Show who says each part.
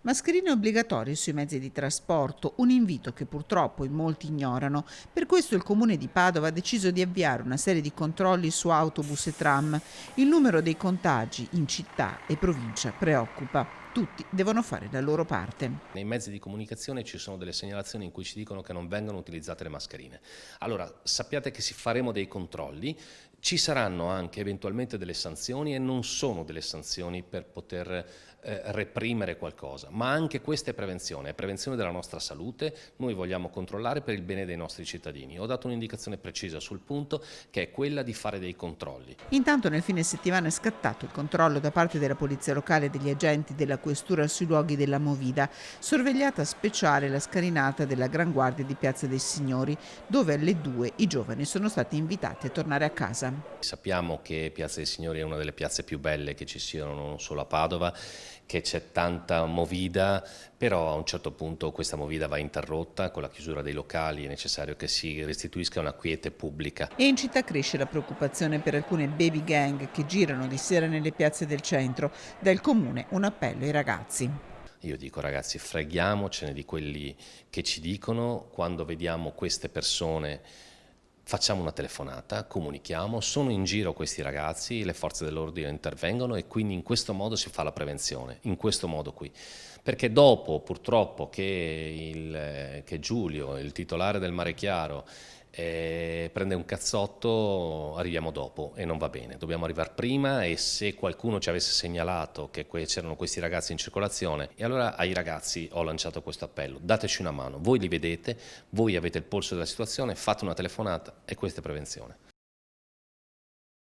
Speaker 1: Mascherine obbligatorie sui mezzi di trasporto, un invito che purtroppo in molti ignorano. Per questo il Comune di Padova ha deciso di avviare una serie di controlli su autobus e tram. Il numero dei contagi in città e provincia preoccupa. Tutti devono fare la loro parte.
Speaker 2: Nei mezzi di comunicazione ci sono delle segnalazioni in cui ci dicono che non vengono utilizzate le mascherine. Allora, sappiate che faremo dei controlli, ci saranno anche eventualmente delle sanzioni e non sono delle sanzioni per poter reprimere qualcosa, ma anche questa è prevenzione della nostra salute, noi vogliamo controllare per il bene dei nostri cittadini. Ho dato un'indicazione precisa sul punto che è quella di fare dei controlli.
Speaker 1: Intanto nel fine settimana è scattato il controllo da parte della Polizia Locale e degli agenti della Questura sui luoghi della Movida, sorvegliata speciale la scalinata della Gran Guardia di Piazza dei Signori, dove alle 2 i giovani sono stati invitati a tornare a casa.
Speaker 2: Sappiamo che Piazza dei Signori è una delle piazze più belle che ci siano, non solo a Padova, che c'è tanta movida, però a un certo punto questa movida va interrotta, con la chiusura dei locali è necessario che si restituisca una quiete pubblica.
Speaker 1: E in città cresce la preoccupazione per alcune baby gang che girano di sera nelle piazze del centro. Dal comune un appello ai ragazzi.
Speaker 2: Io dico ragazzi, freghiamocene di quelli che ci dicono, quando vediamo queste persone facciamo una telefonata, comunichiamo, sono in giro questi ragazzi, le forze dell'ordine intervengono e quindi in questo modo si fa la prevenzione, in questo modo qui. Perché dopo purtroppo che Giulio, il titolare del Mare Chiaro, prende un cazzotto, arriviamo dopo e non va bene, dobbiamo arrivare prima e se qualcuno ci avesse segnalato che c'erano questi ragazzi in circolazione, e allora ai ragazzi ho lanciato questo appello, dateci una mano, voi li vedete, voi avete il polso della situazione, fate una telefonata e questa è prevenzione.